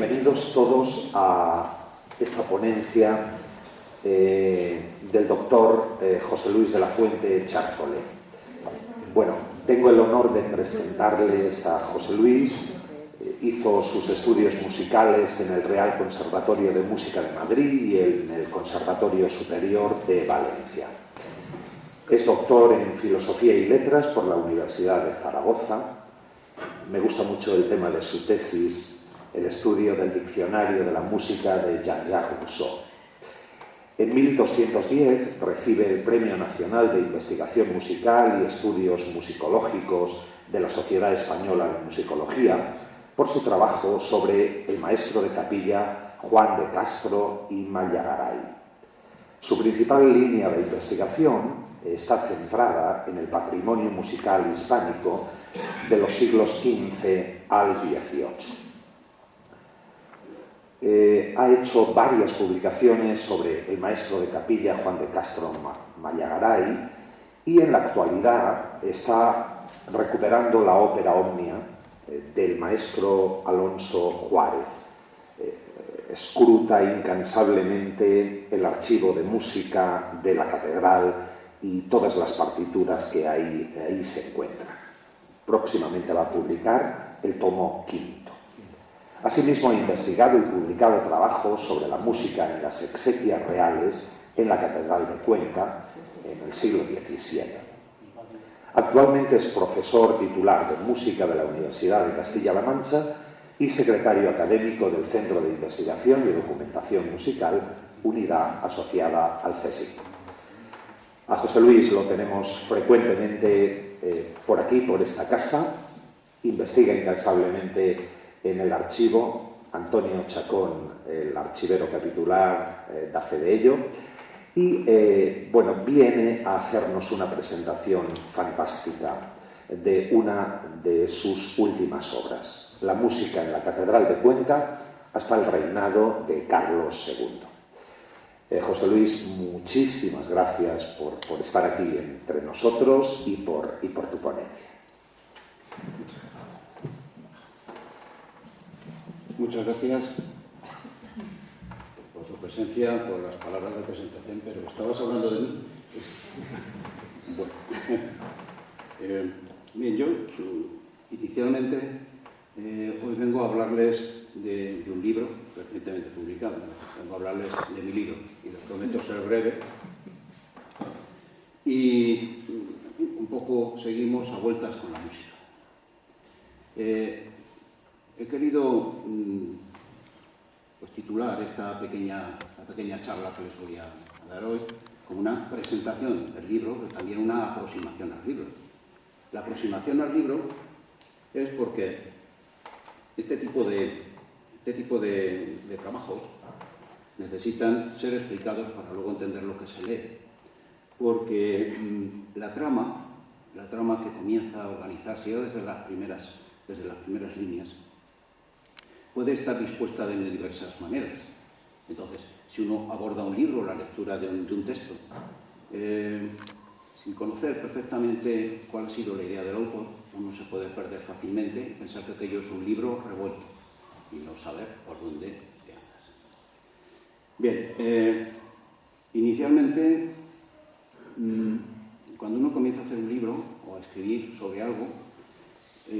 bienvenidos todos a esta ponencia del doctor José Luis de la Fuente Chárzole. Bueno, tengo el honor de presentarles a José Luis. Hizo sus estudios musicales en el Real Conservatorio de Música de Madrid y en el Conservatorio Superior de Valencia. Es doctor en Filosofía y Letras por la Universidad de Zaragoza. Me gusta mucho el tema de su tesis, el estudio del diccionario de la música de Jean-Jacques Rousseau. En 1210 recibe el Premio Nacional de Investigación Musical y Estudios Musicológicos de la Sociedad Española de Musicología por su trabajo sobre el maestro de capilla Juan de Castro y Mallagaray. Su principal línea de investigación está centrada en el patrimonio musical hispánico de los siglos XV al XVIII. Ha hecho varias publicaciones sobre el maestro de capilla Juan de Castro Mallagaray y en la actualidad está recuperando la ópera Omnia del maestro Alonso Juárez. Escruta incansablemente el archivo de música de la catedral y todas las partituras que ahí se encuentran. Próximamente va a publicar el tomo V. Asimismo, ha investigado y publicado trabajos sobre la música en las exequias reales en la Catedral de Cuenca en el siglo XVII. Actualmente es profesor titular de música de la Universidad de Castilla-La Mancha y secretario académico del Centro de Investigación y Documentación Musical, unidad asociada al CSIC. A José Luis lo tenemos frecuentemente por aquí, por esta casa. Investiga incansablemente en el archivo. Antonio Chacón, el archivero capitular, da fe de ello. Y bueno, viene a hacernos una presentación fantástica de una de sus últimas obras, la música en la Catedral de Cuenca hasta el reinado de Carlos II. José Luis, muchísimas gracias por estar aquí entre nosotros y por tu ponencia. Muchas gracias por su presencia, por las palabras de presentación, pero ¿estabas hablando de mí? Bueno, bien, yo inicialmente hoy vengo a hablarles de un libro recientemente publicado. Vengo a hablarles de mi libro y les prometo ser breve. Y un poco seguimos a vueltas con la música. He querido titular esta pequeña charla que les voy a dar hoy como una presentación del libro, pero también una aproximación al libro. La aproximación al libro es porque este tipo de trabajos necesitan ser explicados para luego entender lo que se lee. Porque la trama que comienza a organizarse ya desde las primeras líneas puede estar dispuesta de diversas maneras. Entonces, si uno aborda un libro, la lectura de un texto, sin conocer perfectamente cuál ha sido la idea del autor, uno se puede perder fácilmente y pensar que aquello es un libro revuelto y no saber por dónde te andas. Bien, inicialmente, cuando uno comienza a hacer un libro o a escribir sobre algo,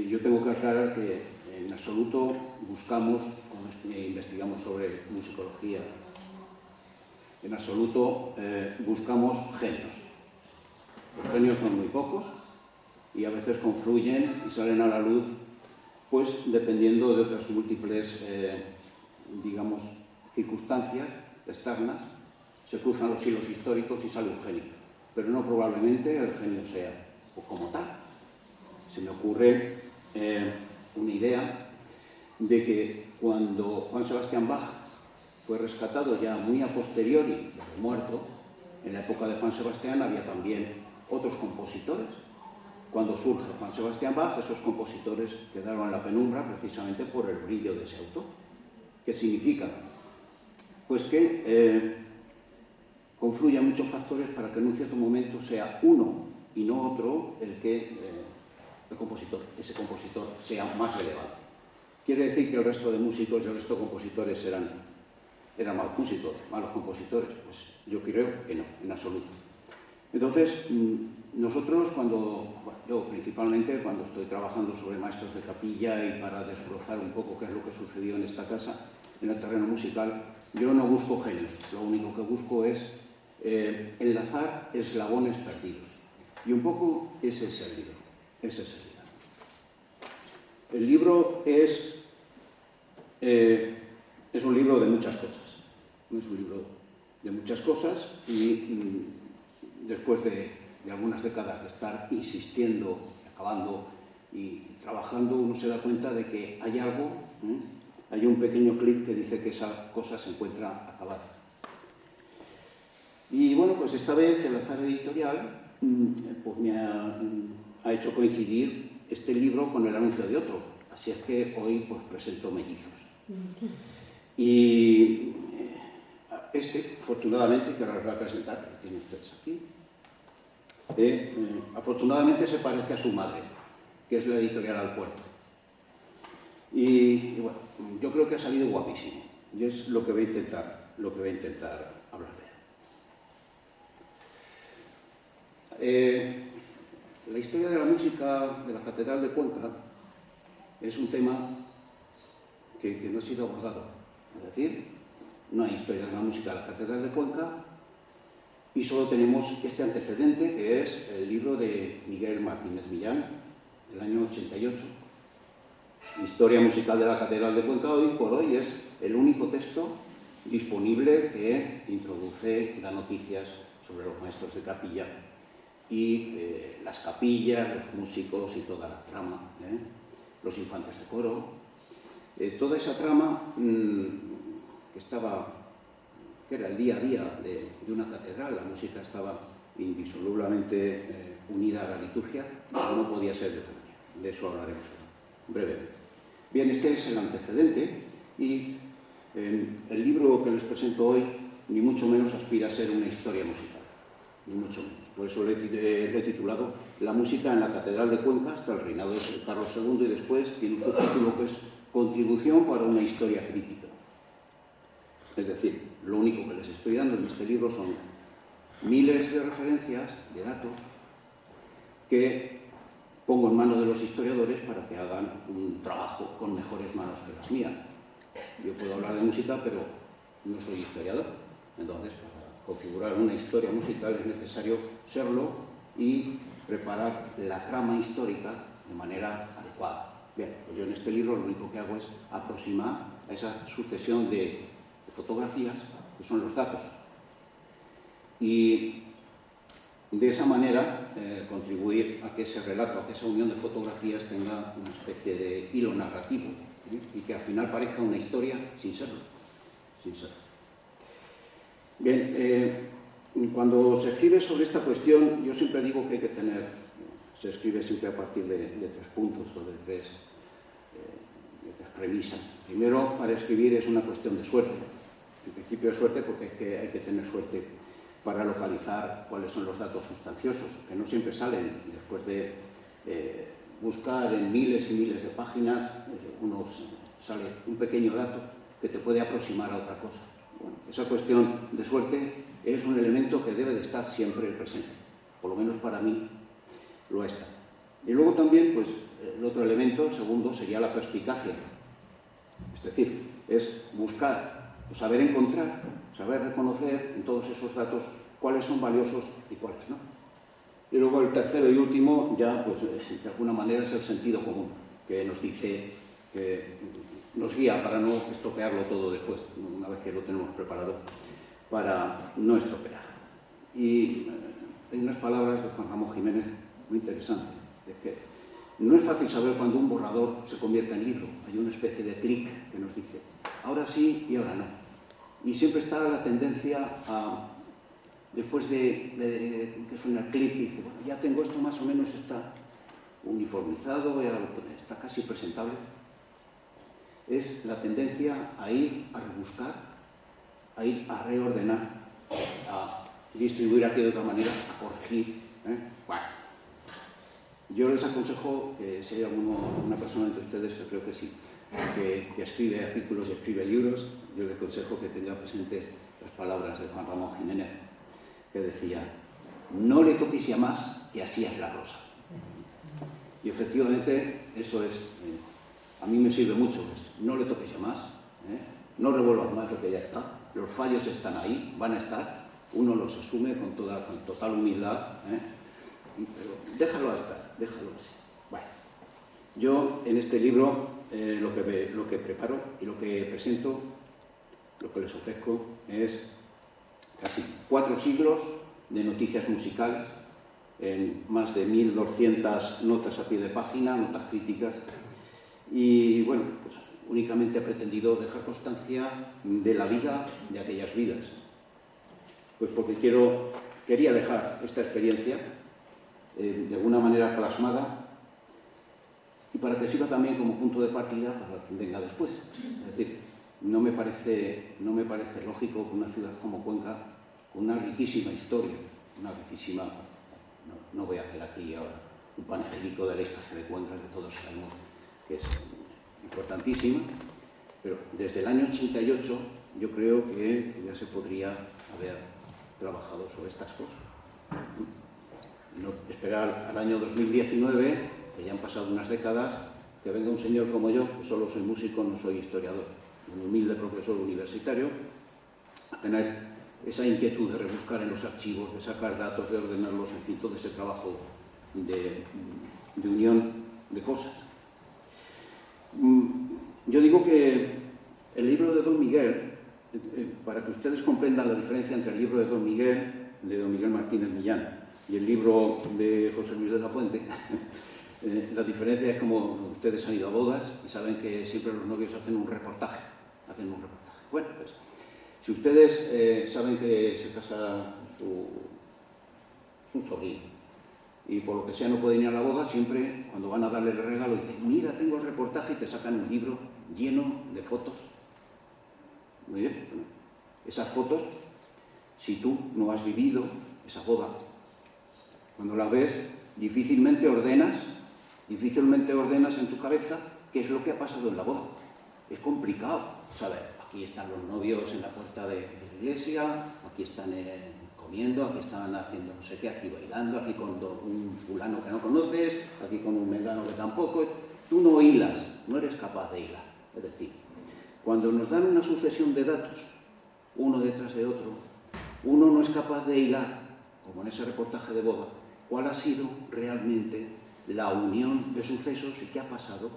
yo tengo que aclarar que en absoluto buscamos, cuando investigamos sobre musicología, en absoluto buscamos genios. Los genios son muy pocos y a veces confluyen y salen a la luz, pues dependiendo de otras múltiples, circunstancias externas, se cruzan los hilos históricos y sale un genio. Pero no probablemente el genio sea como tal. Se me ocurre una idea de que cuando Juan Sebastián Bach fue rescatado ya muy a posteriori, muerto, en la época de Juan Sebastián había también otros compositores. Cuando surge Juan Sebastián Bach, esos compositores quedaron en la penumbra precisamente por el brillo de ese autor. ¿Qué significa? Pues que confluyen muchos factores para que en un cierto momento sea uno y no otro el que ese compositor sea más relevante. ¿Quiere decir que el resto de músicos y el resto de compositores eran malos músicos, malos compositores? Pues yo creo que no, en absoluto. Entonces, nosotros yo principalmente cuando estoy trabajando sobre maestros de capilla y para desbrozar un poco qué es lo que sucedió en esta casa, en el terreno musical, yo no busco genios, lo único que busco es enlazar eslabones perdidos. Y un poco ese es el libro, El libro es un libro de muchas cosas, es un libro de muchas cosas y después de algunas décadas de estar insistiendo, acabando y trabajando, uno se da cuenta de que hay algo, hay un pequeño clic que dice que esa cosa se encuentra acabada. Y bueno, pues esta vez el azar editorial pues me ha hecho coincidir este libro con el anuncio de otro, así es que hoy pues presento Mellizos. Y afortunadamente, que ahora os voy a presentar, que tienen ustedes aquí, afortunadamente se parece a su madre, que es la editorial Al Puerto. Y bueno, yo creo que ha salido guapísimo, y es lo que voy a intentar hablar de él. La historia de la música de la Catedral de Cuenca es un tema que no ha sido abordado. Es decir, no hay historia de la música de la Catedral de Cuenca y solo tenemos este antecedente, que es el libro de Miguel Martínez Millán, del año 88. Historia musical de la Catedral de Cuenca, hoy por hoy es el único texto disponible que introduce las noticias sobre los maestros de capilla y las capillas, los músicos y toda la trama, los infantes de coro. Toda esa trama que era el día a día de una catedral, la música estaba indisolublemente unida a la liturgia, pero no podía ser de otra manera. De eso hablaremos brevemente. Bien, este es el antecedente y el libro que les presento hoy ni mucho menos aspira a ser una historia musical, ni mucho menos. Por eso le he titulado La música en la Catedral de Cuenca hasta el reinado de Carlos II y después tiene un subtítulo que es Contribución para una historia crítica. Es decir, lo único que les estoy dando en este libro son miles de referencias, de datos, que pongo en manos de los historiadores para que hagan un trabajo con mejores manos que las mías. Yo puedo hablar de música, pero no soy historiador. Entonces, para configurar una historia musical es necesario serlo y preparar la trama histórica de manera adecuada. Bien, pues yo en este libro lo único que hago es aproximar a esa sucesión de fotografías, que son los datos. Y de esa manera contribuir a que ese relato, a que esa unión de fotografías tenga una especie de hilo narrativo y que al final parezca una historia sin serlo. Bien, cuando se escribe sobre esta cuestión, yo siempre digo que hay que se escribe siempre a partir de 3 puntos o de tres premisas. Primero, para escribir es una cuestión de suerte. En principio de suerte porque hay que tener suerte para localizar cuáles son los datos sustanciosos, que no siempre salen después de buscar en miles y miles de páginas, sale un pequeño dato que te puede aproximar a otra cosa. Bueno, esa cuestión de suerte es un elemento que debe de estar siempre presente, por lo menos para mí lo está. Y luego también, pues, el otro elemento, el segundo, sería la perspicacia. Es decir, es buscar, saber encontrar, saber reconocer en todos esos datos cuáles son valiosos y cuáles no. Y luego el tercero y último, ya, pues, de alguna manera es el sentido común, que nos dice, que nos guía para no estropearlo todo después, una vez que lo tenemos preparado, para no estropear. Y hay unas palabras de Juan Ramón Jiménez muy interesantes, de que no es fácil saber cuándo un borrador se convierte en libro. Hay una especie de clic que nos dice, ahora sí y ahora no. Y siempre está la tendencia a, después de que suena el clic, dice, bueno, ya tengo esto más o menos, está uniformizado, ya está casi presentable. Es la tendencia a ir a rebuscar, a ir a reordenar, a distribuir aquí de otra manera, a corregir. Bueno, yo les aconsejo que si hay una persona entre ustedes que creo que sí, que escribe artículos y escribe libros, yo le aconsejo que tenga presentes las palabras de Juan Ramón Jiménez, que decía: no le toquéis ya más, que así es la rosa. Y efectivamente eso es, a mí me sirve mucho, pues, no le toquéis ya más, no revuelvas más lo que ya está, los fallos están ahí, van a estar, uno los asume con total humildad, pero déjalo estar, déjalo así. Bueno, yo en este libro lo que preparo y lo que presento, lo que les ofrezco es casi 4 siglos de noticias musicales, en más de 1200 notas a pie de página, notas críticas, y bueno, pues únicamente he pretendido dejar constancia de la vida de aquellas vidas, pues porque quería dejar esta experiencia de alguna manera plasmada, y para que sirva también como punto de partida para quien venga después. Es decir, no me parece lógico que una ciudad como Cuenca, con una riquísima historia, no voy a hacer aquí ahora un panegírico de la historia de Cuenca, de todos sabemos que es importantísima, pero desde el año 88 yo creo que ya se podría haber trabajado sobre estas cosas. No esperar al año 2019, que ya han pasado unas décadas, que venga un señor como yo, que solo soy músico, no soy historiador, un humilde profesor universitario, a tener esa inquietud de rebuscar en los archivos, de sacar datos, de ordenarlos, en fin, todo ese trabajo de unión de cosas. Yo digo que el libro de Don Miguel, para que ustedes comprendan la diferencia entre el libro de Don Miguel Martínez Millán, y el libro de José Luis de la Fuente, la diferencia es como ustedes han ido a bodas y saben que siempre los novios hacen un reportaje. Bueno, pues, si ustedes saben que se casa su sobrino y por lo que sea no pueden ir a la boda, siempre cuando van a darle el regalo dicen: mira, tengo el reportaje, y te sacan un libro lleno de fotos. Muy bien, bueno, esas fotos, si tú no has vivido esa boda, cuando la ves, difícilmente ordenas en tu cabeza qué es lo que ha pasado en la boda. Es complicado saber. Aquí están los novios en la puerta de la iglesia, aquí están comiendo, aquí están haciendo no sé qué, aquí bailando, aquí con un fulano que no conoces, aquí con un mengano que tampoco. Tú no hilas, no eres capaz de hilar. Es decir, cuando nos dan una sucesión de datos, uno detrás de otro, uno no es capaz de hilar, como en ese reportaje de boda, cuál ha sido realmente la unión de sucesos y qué ha pasado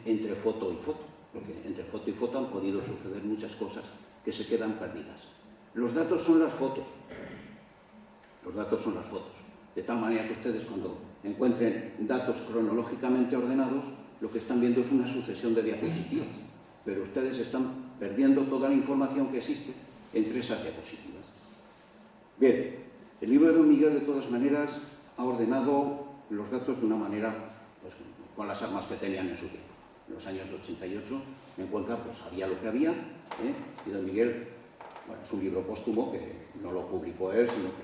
entre foto y foto. Porque entre foto y foto han podido suceder muchas cosas que se quedan perdidas. Los datos son las fotos. De tal manera que ustedes, cuando encuentren datos cronológicamente ordenados, lo que están viendo es una sucesión de diapositivas. Pero ustedes están perdiendo toda la información que existe entre esas diapositivas. Bien, el libro de Don Miguel, de todas maneras, ha ordenado los datos de una manera, pues, con las armas que tenían en su tiempo. En los años 88, en Cuenca, pues había lo que había, y Don Miguel, bueno, es un libro póstumo que no lo publicó él, sino que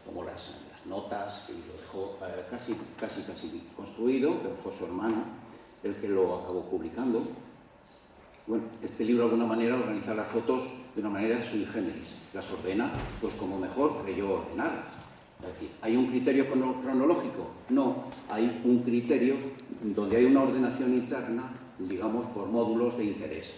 tomó las notas y lo dejó casi construido, pero fue su hermano el que lo acabó publicando. Bueno, este libro de alguna manera organiza las fotos de una manera sui generis, las ordena pues como mejor creyó ordenarlas. Es decir, ¿hay un criterio cronológico? No, hay un criterio donde hay una ordenación interna, digamos, por módulos de interés.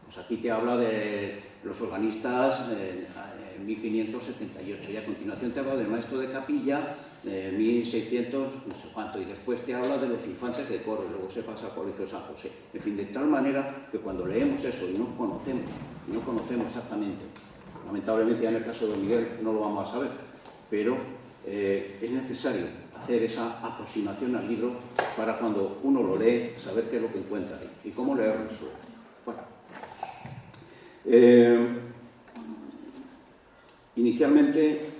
Pues aquí te habla de los organistas en 1578 y a continuación te habla del maestro de capilla de 1600, no sé cuánto, y después te habla de los infantes de coro, y luego se pasa al Colegio San José. En fin, de tal manera que cuando leemos eso y no conocemos exactamente, lamentablemente ya en el caso de Miguel no lo vamos a saber, pero es necesario hacer esa aproximación al libro para cuando uno lo lee, saber qué es lo que encuentra ahí y cómo leerlo. Bueno, inicialmente,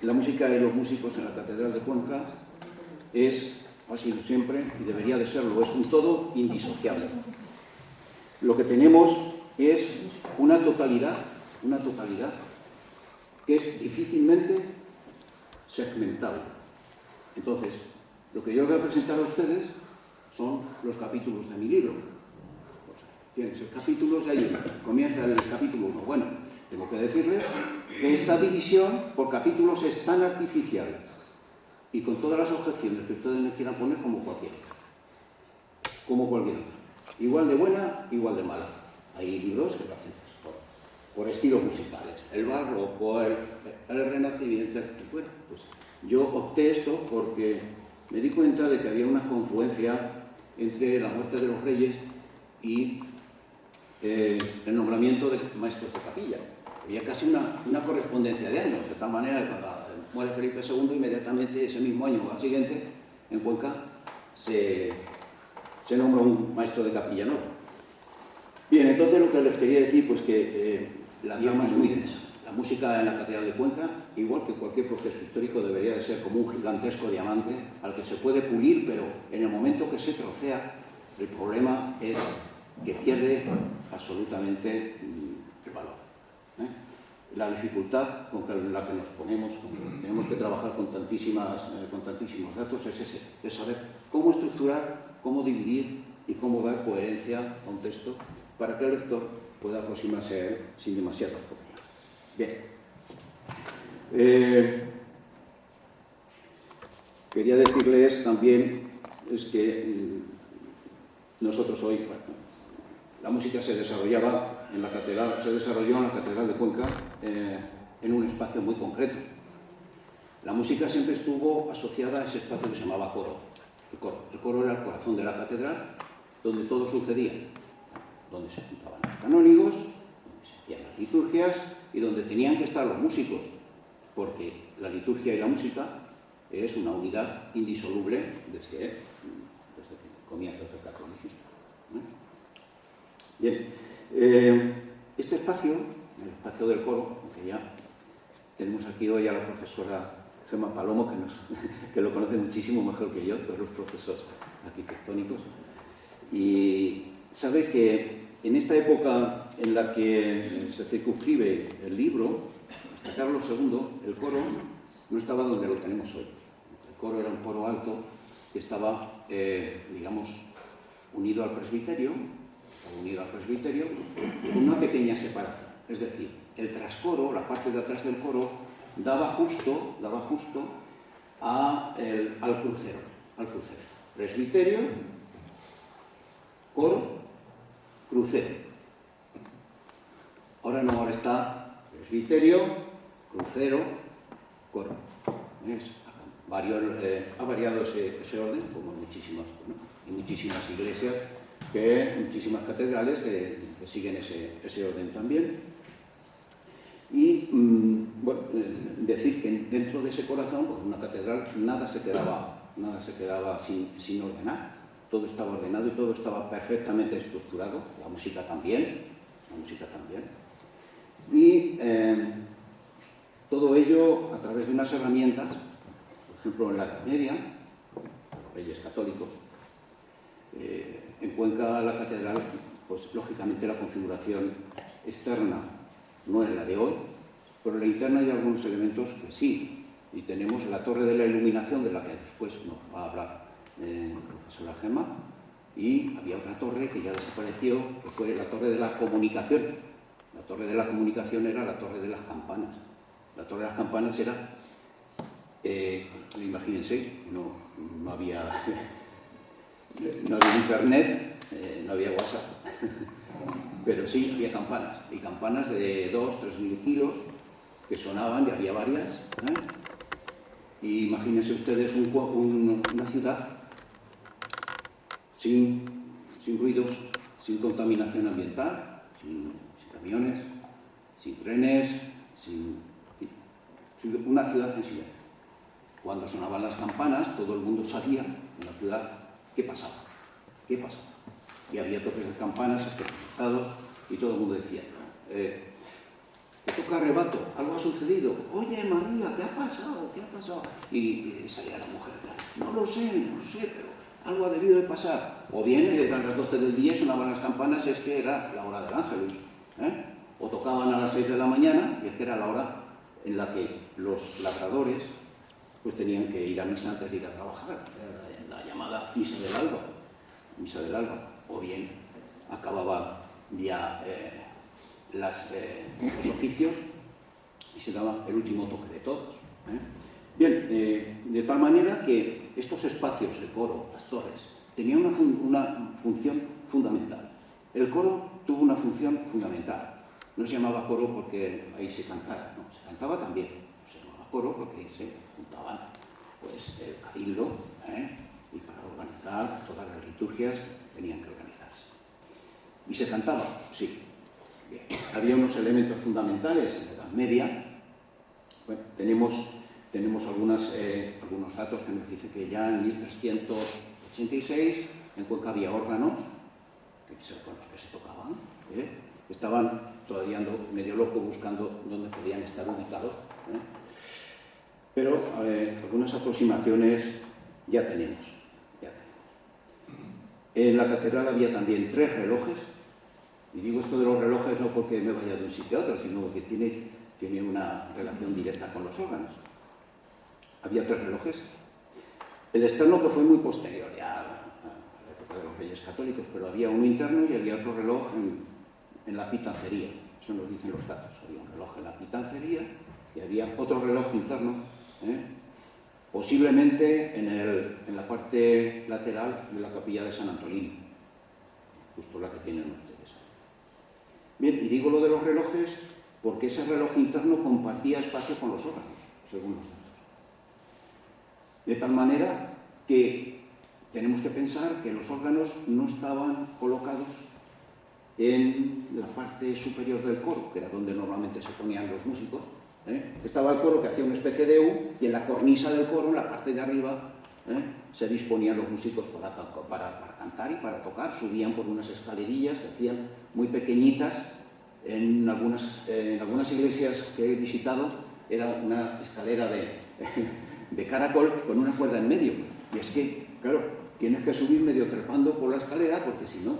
la música y los músicos en la Catedral de Cuenca ha sido siempre, y debería de serlo, es un todo indisociable. Lo que tenemos es una totalidad que es difícilmente segmentable. Entonces, lo que yo voy a presentar a ustedes son los capítulos de mi libro. Pues, tienes el capítulo y ahí comienza el capítulo 1. Bueno, tengo que decirles que esta división por capítulos es tan artificial y con todas las objeciones que ustedes me quieran poner como cualquier otra. Como cualquier otra. Igual de buena, igual de mala. Hay libros que lo hacen por estilos musicales. El barroco, el renacimiento. Bueno, pues yo opté esto porque me di cuenta de que había una confluencia entre la muerte de los reyes y el nombramiento de maestros de capilla. Había casi una correspondencia de años, de tal manera que cuando muere Felipe II, inmediatamente ese mismo año o al siguiente, en Cuenca, se nombra un maestro de capilla nuevo. Bien, entonces lo que les quería decir, pues que la trama es muy densa. La música en la Catedral de Cuenca, igual que cualquier proceso histórico, debería de ser como un gigantesco diamante al que se puede pulir, pero en el momento que se trocea, el problema es que pierde absolutamente el valor. La dificultad con la que nos ponemos, tenemos que trabajar con tantísimos datos, es ese, es saber cómo estructurar, cómo dividir y cómo dar coherencia a un texto para que el lector pueda aproximarse a él sin demasiados problemas. Bien. Quería decirles también es que nosotros hoy, bueno, la música se desarrolló en la Catedral de Cuenca en un espacio muy concreto. La música siempre estuvo asociada a ese espacio que se llamaba coro. El coro era el corazón de la catedral, donde todo sucedía, donde se juntaban los canónigos, donde se hacían las liturgias y donde tenían que estar los músicos, porque la liturgia y la música es una unidad indisoluble desde comienzos del catolicismo. Bien, este espacio, el espacio del coro, que ya tenemos aquí hoy a la profesora Gemma Palomo, que lo conoce muchísimo mejor que yo, todos los profesores arquitectónicos, y sabe que en esta época en la que se circunscribe el libro, hasta Carlos II, el coro no estaba donde lo tenemos hoy. El coro era un coro alto que estaba, digamos, unido al presbiterio, con una pequeña separación. Es decir, el trascoro, la parte de atrás del coro, daba justo al crucero. Presbiterio, coro, crucero. Ahora no, ahora está presbiterio, crucero, coro. Ha variado ese orden, como en muchísimas iglesias, muchísimas catedrales que siguen ese orden también. Y bueno, decir que dentro de ese corazón, pues una catedral, nada se quedaba sin ordenar. Todo estaba ordenado y todo estaba perfectamente estructurado. La música también. Y todo ello a través de unas herramientas, por ejemplo en la Edad Media, los reyes católicos. En Cuenca, la catedral, pues lógicamente la configuración externa no es la de hoy, pero en la interna hay algunos elementos que sí. Y tenemos la torre de la iluminación, de la que después nos va a hablar la profesora Gemma, y había otra torre que ya desapareció, que fue la torre de la comunicación. La torre de la comunicación era la torre de las campanas. La torre de las campanas era, imagínense, no había internet, no había WhatsApp, pero sí había campanas, y campanas de 2.000-3.000 kilos que sonaban, y había varias. Y imagínense ustedes una ciudad sin ruidos, sin contaminación ambiental, sin camiones, sin trenes, una ciudad en silencio. Cuando sonaban las campanas, todo el mundo sabía en la ciudad qué pasaba. Y había toques de campanas especializados y todo el mundo decía, ¿qué toca arrebato? ¿Algo ha sucedido? Oye, María, ¿qué ha pasado? Y salía la mujer, no lo sé, pero algo ha debido de pasar. O bien, eran las 12 del día, sonaban las campanas, es que era la hora del Ángelus. O tocaban a las 6 de la mañana, y es que era la hora en la que los labradores pues tenían que ir a misa antes de ir a trabajar, la llamada misa del alba. misa del alba, o bien acababa ya los oficios y se daba el último toque de todos. Bien, de tal manera que estos espacios, el coro, las torres, tenían una función fundamental. El coro tuvo una función fundamental. No se llamaba coro porque ahí se cantara, no, se cantaba también. No se llamaba coro porque ahí se juntaban pues, el cabildo y para organizar todas las liturgias que tenían que organizarse. ¿Y se cantaba? Sí. Bien. Había unos elementos fundamentales en la Edad Media. Bueno, tenemos algunos datos que nos dicen que ya en 1386 en Cuenca había órganos, con los que se tocaban. Estaban todavía medio locos buscando dónde podían estar ubicados. Pero algunas aproximaciones ya tenemos. En la catedral había también 3 relojes. Y digo esto de los relojes no porque me vaya de un sitio a otro, sino porque tiene una relación directa con los órganos. Había 3 relojes. El externo, que fue muy posterior ya a la época de los Reyes Católicos, pero había uno interno y había otro reloj en la pitancería. Eso nos dicen los datos. Había un reloj en la pitancería y había otro reloj interno, posiblemente en la parte lateral de la capilla de San Antolín, justo la que tienen ustedes. Bien, y digo lo de los relojes porque ese reloj interno compartía espacio con los órganos, según los datos. De tal manera que tenemos que pensar que los órganos no estaban colocados en la parte superior del coro, que era donde normalmente se ponían los músicos. Estaba el coro, que hacía una especie de U, y en la cornisa del coro, en la parte de arriba, se disponían los músicos para cantar y para tocar. Subían por unas escalerillas que hacían muy pequeñitas. En algunas iglesias que he visitado era una escalera de caracol con una cuerda en medio. Y es que, claro, tienes que subir medio trepando por la escalera porque si no,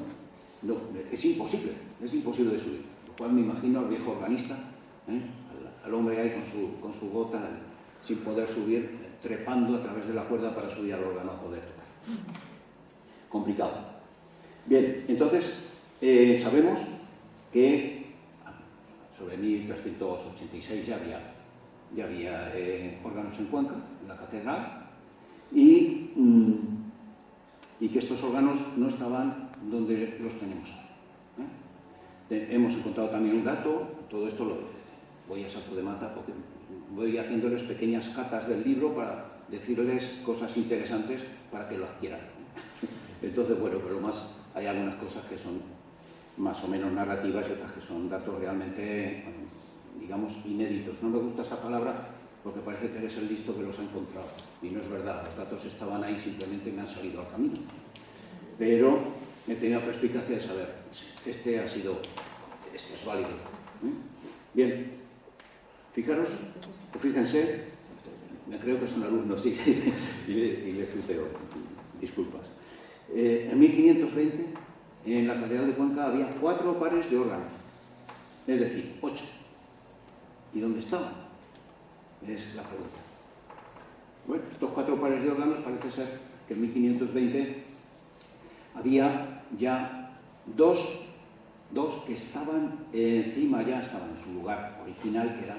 es imposible de subir. Lo cual me imagino al viejo organista, al hombre ahí con su gota, sin poder subir, trepando a través de la cuerda para subir al órgano a poder tocar. Complicado. Bien, entonces sabemos que sobre 1386 ya había órganos en Cuenca, en la catedral, y que estos órganos no estaban donde los tenemos. Hemos encontrado también un dato, todo esto lo voy a salto de mata porque voy haciéndoles pequeñas catas del libro para decirles cosas interesantes para que lo adquieran. Entonces, bueno, pero hay algunas cosas que son más o menos narrativas y otras que son datos realmente, digamos, inéditos. No me gusta esa palabra porque parece que eres el listo que los ha encontrado. Y no es verdad, los datos estaban ahí, simplemente me han salido al camino. Pero he tenido la perspicacia de saber, este es válido. Bien, fíjense, me creo que son alumnos, sí, y les tuteo, disculpas. En 1520, en la catedral de Cuenca había 4 pares de órganos, es decir, 8. ¿Y dónde estaban? Es la pregunta. Bueno, estos 4 pares de órganos parece ser que en 1520 había ya dos que estaban encima, ya estaban en su lugar original, que era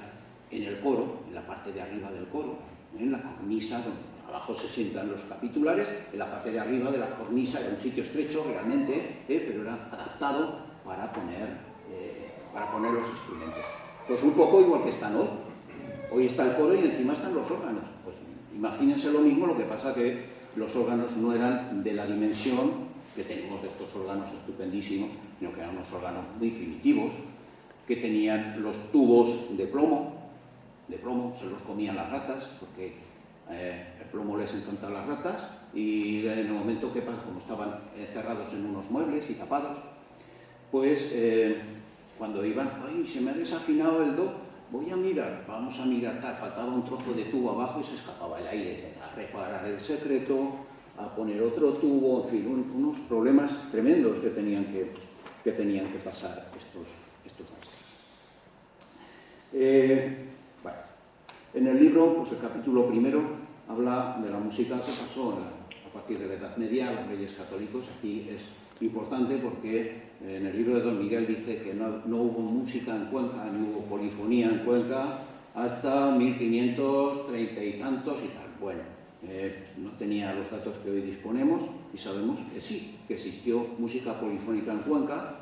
en el coro, en la parte de arriba del coro, en la cornisa, donde abajo se sientan los capitulares, en la parte de arriba de la cornisa era un sitio estrecho realmente, pero era adaptado para poner los instrumentos. Pues un poco igual que están hoy. Hoy está el coro y encima están los órganos. Pues imagínense lo mismo, lo que pasa que los órganos no eran de la dimensión que tenemos de estos órganos estupendísimos, sino que eran unos órganos muy primitivos, que tenían los tubos de plomo, se los comían las ratas, porque el plomo les encanta a las ratas, y en el momento que, como estaban encerrados en unos muebles y tapados, pues cuando iban, ¡ay, se me ha desafinado el do! Voy a mirar, vamos a mirar, tal, faltaba un trozo de tubo abajo y se escapaba el aire, a reparar el secreto, a poner otro tubo, en fin, unos problemas tremendos que tenían que pasar estos maestros. Bueno, en el libro, pues el capítulo primero habla de la música que pasó a a partir de la Edad Media, los reyes católicos. Aquí es importante porque en el libro de Don Miguel dice que no hubo música en Cuenca, ni hubo polifonía en Cuenca hasta 1530 y tantos y tal. Bueno, pues no tenía los datos que hoy disponemos y sabemos que sí, que existió música polifónica en Cuenca,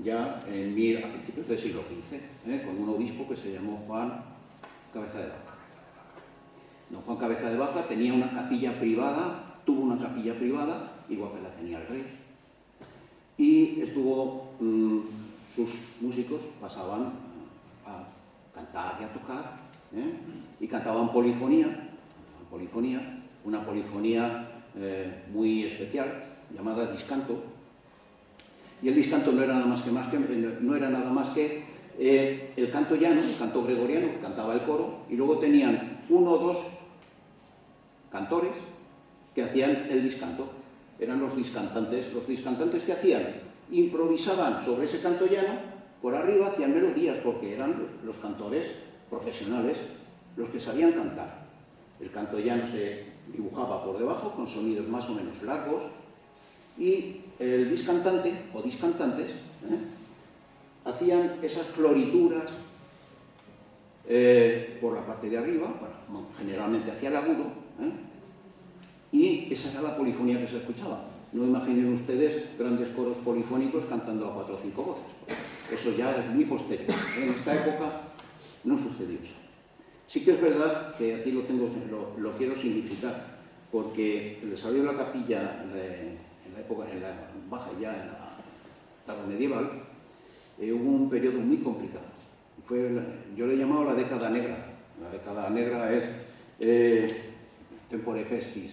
ya a principios del siglo XV, con un obispo que se llamó Juan Cabeza de Vaca. Don Juan Cabeza de Vaca tenía una capilla privada, tuvo una capilla privada, igual que la tenía el rey. Y sus músicos pasaban a cantar y a tocar, y cantaban polifonía, una polifonía muy especial, llamada discanto. Y el discanto no era nada más que el canto llano, el canto gregoriano, que cantaba el coro, y luego tenían uno o dos cantores que hacían el discanto. Eran los discantantes. Los discantantes que hacían, improvisaban sobre ese canto llano, por arriba hacían melodías, porque eran los cantores profesionales los que sabían cantar. El canto llano se dibujaba por debajo con sonidos más o menos largos, y el discantante o discantantes hacían esas florituras por la parte de arriba, bueno, generalmente hacia el agudo, y esa era la polifonía que se escuchaba. No imaginen ustedes grandes coros polifónicos cantando a 4 o 5 voces. Eso ya es muy posterior. En esta época no sucedió eso. Sí que es verdad que aquí lo quiero significar, porque el desarrollo de la capilla en la baja ya, en la etapa medieval, hubo un periodo muy complicado. Yo le he llamado la década negra. La década negra es tempore pestis,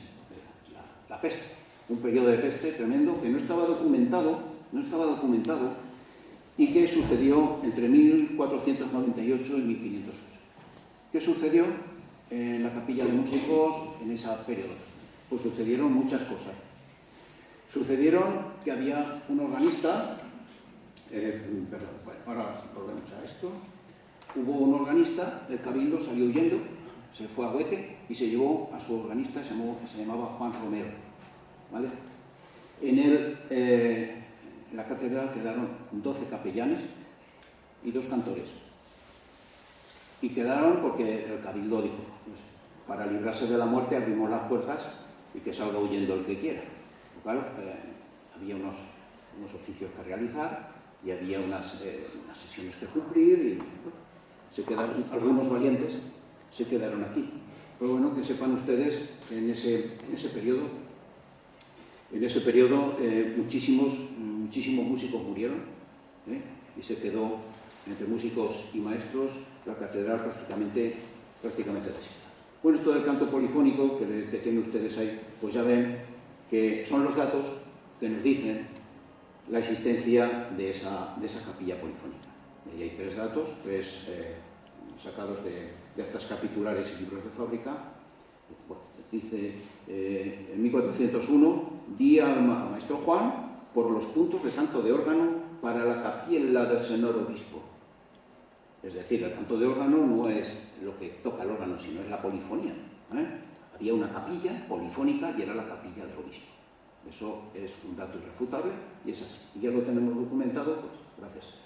la peste. Un periodo de peste tremendo que no estaba documentado y que sucedió entre 1498 y 1508. ¿Qué sucedió en la capilla de músicos en ese periodo? Pues sucedieron muchas cosas. Sucedieron que había un organista, ahora volvemos a esto. Hubo un organista, el cabildo salió huyendo, se fue a Huete y se llevó a su organista, que se llamaba Juan Romero. ¿Vale? En la catedral quedaron 12 capellanes y 2 cantores. Y quedaron porque el cabildo dijo, pues, para librarse de la muerte abrimos las puertas y que salga huyendo el que quiera. Claro, había unos oficios que realizar y había unas sesiones que cumplir y bueno, se quedaron, algunos valientes se quedaron aquí. Pero bueno, que sepan ustedes que en ese periodo muchísimos músicos murieron, y se quedó entre músicos y maestros la catedral prácticamente desierta. Bueno, esto del canto polifónico que tienen ustedes ahí, pues ya ven que son los datos que nos dicen la existencia de esa capilla polifónica. Y hay 3 datos, 3 sacados de actas capitulares y libros de fábrica. Bueno, dice, en 1401, di al maestro Juan por los puntos de canto de órgano para la capilla del señor obispo. Es decir, el canto de órgano no es lo que toca el órgano, sino es la polifonía. Había una capilla polifónica y era la capilla del obispo. Eso es un dato irrefutable y es así. Y ya lo tenemos documentado, pues gracias a Dios.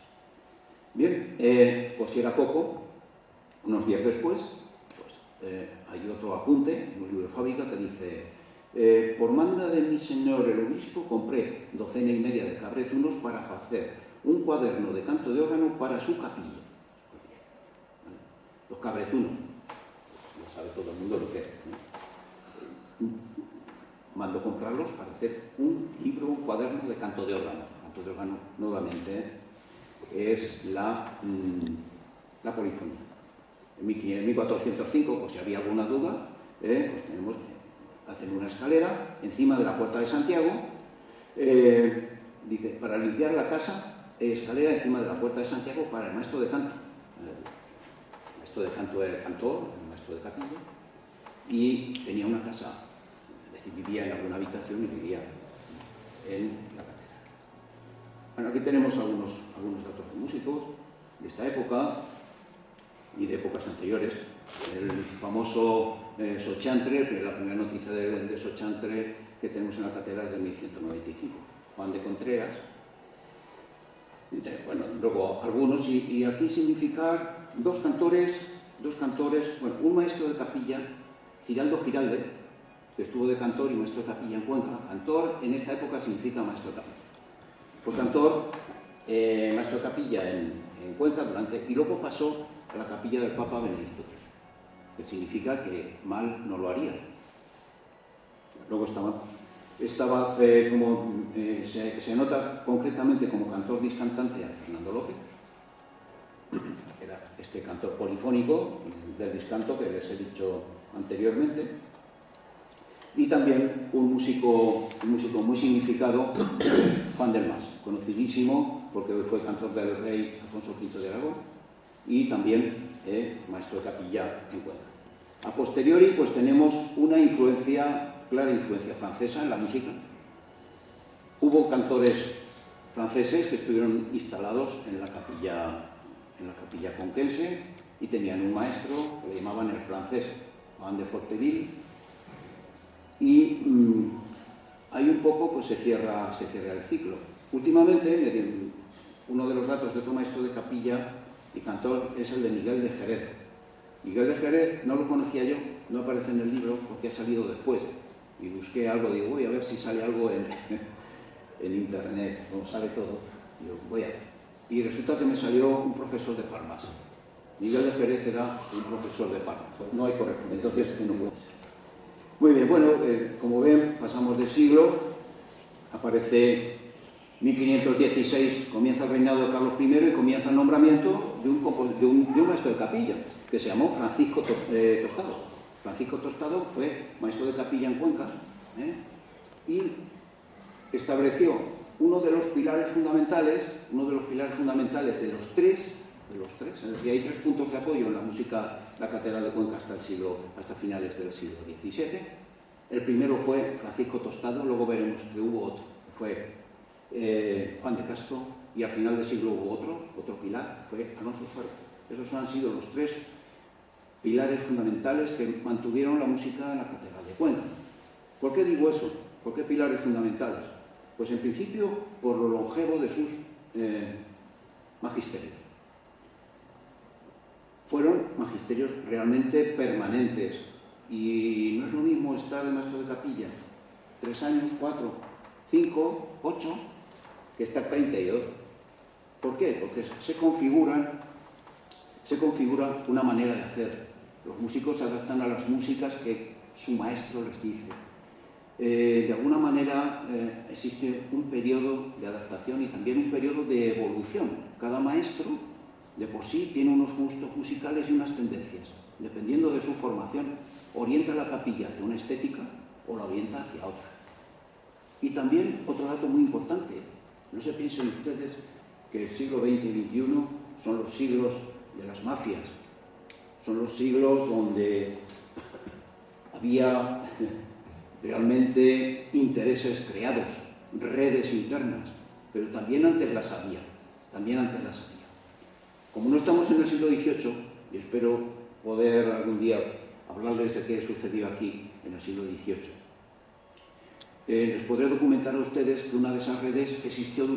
Bien, pues si era poco, unos días después, pues hay otro apunte en un libro de fábrica que dice: por manda de mi señor el obispo compré 12,5 de cabretunos para hacer un cuaderno de canto de órgano para su capilla. Los cabretunos, ya sabe todo el mundo lo que es, Mando comprarlos para hacer un cuaderno de canto de órgano. Canto de órgano, nuevamente, es la polifonía. En 1405, pues si había alguna duda, pues tenemos que hacer una escalera encima de la puerta de Santiago. Dice, para limpiar la casa, escalera encima de la puerta de Santiago para el maestro de canto. El maestro de canto era el cantor, el maestro de capilla, y tenía una casa, es decir, vivía en alguna habitación y vivía en la catedral. Bueno, aquí tenemos algunos datos de músicos de esta época y de épocas anteriores. El famoso Sochantre, la primera noticia de Sochantre que tenemos en la catedral de 1195, Juan de Contreras. Bueno, luego algunos, y aquí significar dos cantores, bueno, un maestro de capilla, Giraldo Giraldez, que estuvo de cantor y maestro de capilla en Cuenca. Cantor en esta época significa maestro de capilla. Fue cantor, maestro de capilla en Cuenca y luego pasó a la capilla del Papa Benedicto XIII, que significa que mal no lo haría. Luego estaba como se nota concretamente como cantor discantante a Fernando López. Era este cantor polifónico del discanto que les he dicho anteriormente. Y también un músico muy significado, Juan del Mas, conocidísimo porque fue cantor del rey Alfonso V de Aragón y también maestro de capilla en Cuenca. A posteriori, pues tenemos una clara influencia francesa en la música. Hubo cantores franceses que estuvieron instalados en la capilla conquense y tenían un maestro que le llamaban el francés, Juan de Forteville, y ahí un poco pues se cierra el ciclo. Últimamente, uno de los datos de otro maestro de capilla y cantor es el de Miguel de Jerez. Miguel de Jerez no lo conocía yo, no aparece en el libro porque ha salido después. Y busqué algo, digo, voy a ver si sale algo en internet, como sale todo. Digo, voy a ver. Y resulta que me salió un profesor de Palmas. Miguel de Jerez era un profesor de Palmas. No hay correspondencia, entonces no puede ser. Muy bien, bueno, como ven, pasamos de siglo, aparece 1516, comienza el reinado de Carlos I y comienza el nombramiento de un maestro de capilla, que se llamó Francisco Tostado. Francisco Tostado fue maestro de capilla en Cuenca y estableció uno de los pilares fundamentales de los tres, es decir, hay 3 puntos de apoyo en la música, la catedral de Cuenca hasta finales del siglo XVII. El primero fue Francisco Tostado, luego veremos que hubo otro, que fue Juan de Castro, y al final del siglo hubo otro pilar, fue Alonso Suárez. Esos han sido los 3 pilares fundamentales que mantuvieron la música en la catedral de Cuenca. ¿Por qué digo eso? ¿Por qué pilares fundamentales? Pues en principio por lo longevo de sus magisterios. Fueron magisterios realmente permanentes y no es lo mismo estar de maestro de capilla 3 años, 4, 5, 8 que estar 32. ¿Por qué? Porque se configura una manera de hacer. Los músicos se adaptan a las músicas que su maestro les dice. De alguna manera existe un periodo de adaptación y también un periodo de evolución. Cada maestro de por sí tiene unos gustos musicales y unas tendencias. Dependiendo de su formación, orienta la capilla hacia una estética o la orienta hacia otra. Y también otro dato muy importante, no se piensen ustedes que el siglo XX y XXI son los siglos de las mafias, son los siglos donde había realmente intereses creados, redes internas, pero también antes las había. Como no estamos en el siglo XVIII, y espero poder algún día hablarles de qué sucedió aquí en el siglo XVIII, les podré documentar a ustedes que una de esas redes existió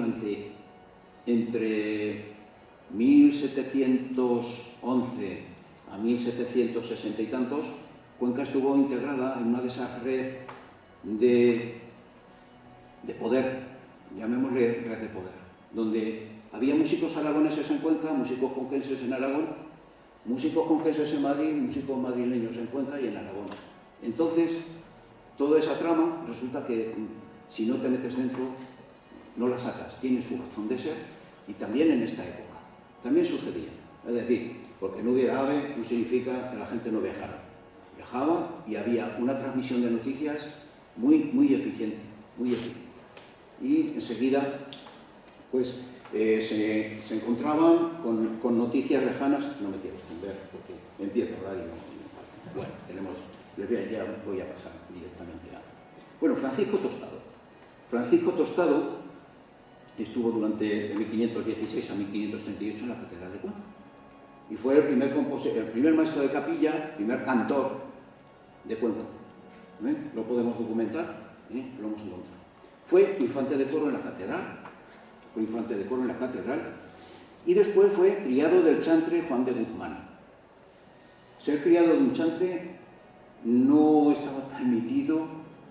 entre 1711 a 1760 y tantos. Cuenca estuvo integrada en una de esas redes de poder, llamémosle red de poder, donde había músicos aragoneses en Cuenca, músicos conquenses en Aragón, músicos conquenses en Madrid, músicos madrileños en Cuenca y en Aragón. Entonces, toda esa trama resulta que si no te metes dentro, no la sacas, tiene su razón de ser, y también en esta época. También sucedía. Es decir, porque no hubiera AVE no significa que la gente no viajara. Viajaba y había una transmisión de noticias muy eficiente, Y enseguida, pues, se encontraban con noticias lejanas, no me quiero extender porque empieza a hablar y no. Bueno, ya voy a pasar directamente a... Bueno, Francisco Tostado estuvo de 1516 a 1538 en la catedral de Cuenca y fue el primer maestro de capilla, primer cantor de Cuenca. Lo podemos documentar, lo hemos encontrado. Fue infante de coro en la catedral, y después fue criado del chantre Juan de Guzmán. Ser criado de un chantre no estaba permitido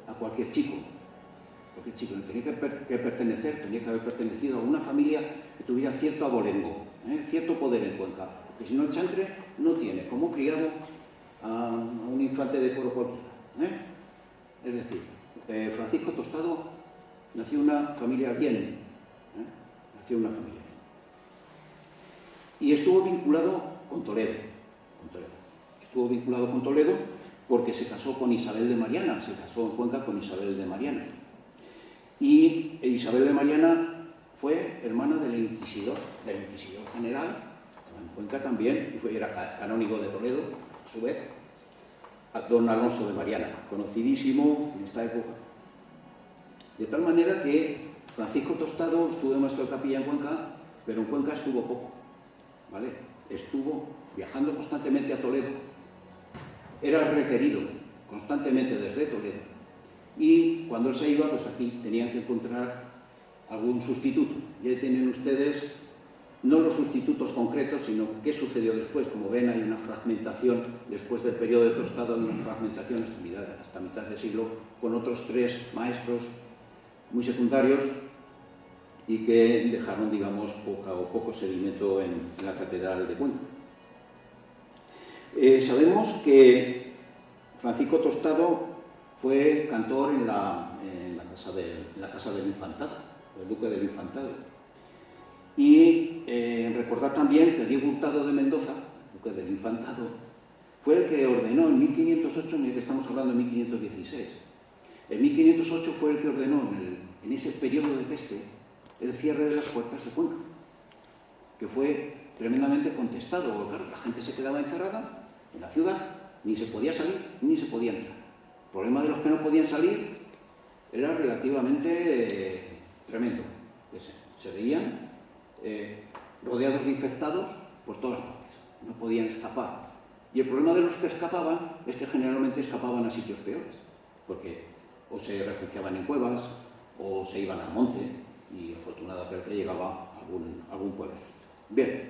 a cualquier chico. Cualquier chico tenía que haber pertenecido a una familia que tuviera cierto abolengo, cierto poder en Cuenca, porque si no el chantre no tiene como criado a un infante de coro cualquiera. Es decir, Francisco Tostado nació en una familia bien, y estuvo vinculado con Toledo. Estuvo vinculado con Toledo porque se casó con Isabel de Mariana, se casó en Cuenca con Isabel de Mariana. Y Isabel de Mariana fue hermana del inquisidor general, en Cuenca también, y era canónigo de Toledo, a su vez, a don Alonso de Mariana, conocidísimo en esta época. De tal manera que Francisco Tostado estuvo de maestro de capilla en Cuenca, pero en Cuenca estuvo poco, ¿vale? Estuvo viajando constantemente a Toledo, era requerido constantemente desde Toledo, y cuando él se iba, pues aquí tenían que encontrar algún sustituto. Ya tienen ustedes no los sustitutos concretos, sino qué sucedió después. Como ven, hay una fragmentación, después del periodo de Tostado, hay una fragmentación hasta mitad del siglo, con otros 3 maestros muy secundarios y que dejaron, digamos, poco sedimento en la catedral de Cuenca. Sabemos que Francisco Tostado fue cantor en la casa del Infantado, del duque del Infantado. Y recordar también que Diego Hurtado de Mendoza, duque del Infantado, fue el que ordenó en 1508, mira que estamos hablando de 1516, en 1508 fue el que ordenó en ese periodo de peste el cierre de las puertas de Cuenca, que fue tremendamente contestado, porque claro, la gente se quedaba encerrada en la ciudad, ni se podía salir ni se podía entrar. El problema de los que no podían salir era relativamente tremendo. Se veían rodeados de infectados por todas partes, no podían escapar. Y el problema de los que escapaban es que generalmente escapaban a sitios peores, porque o se refugiaban en cuevas o se iban al monte, y afortunadamente llegaba a algún pueblecito. Bien,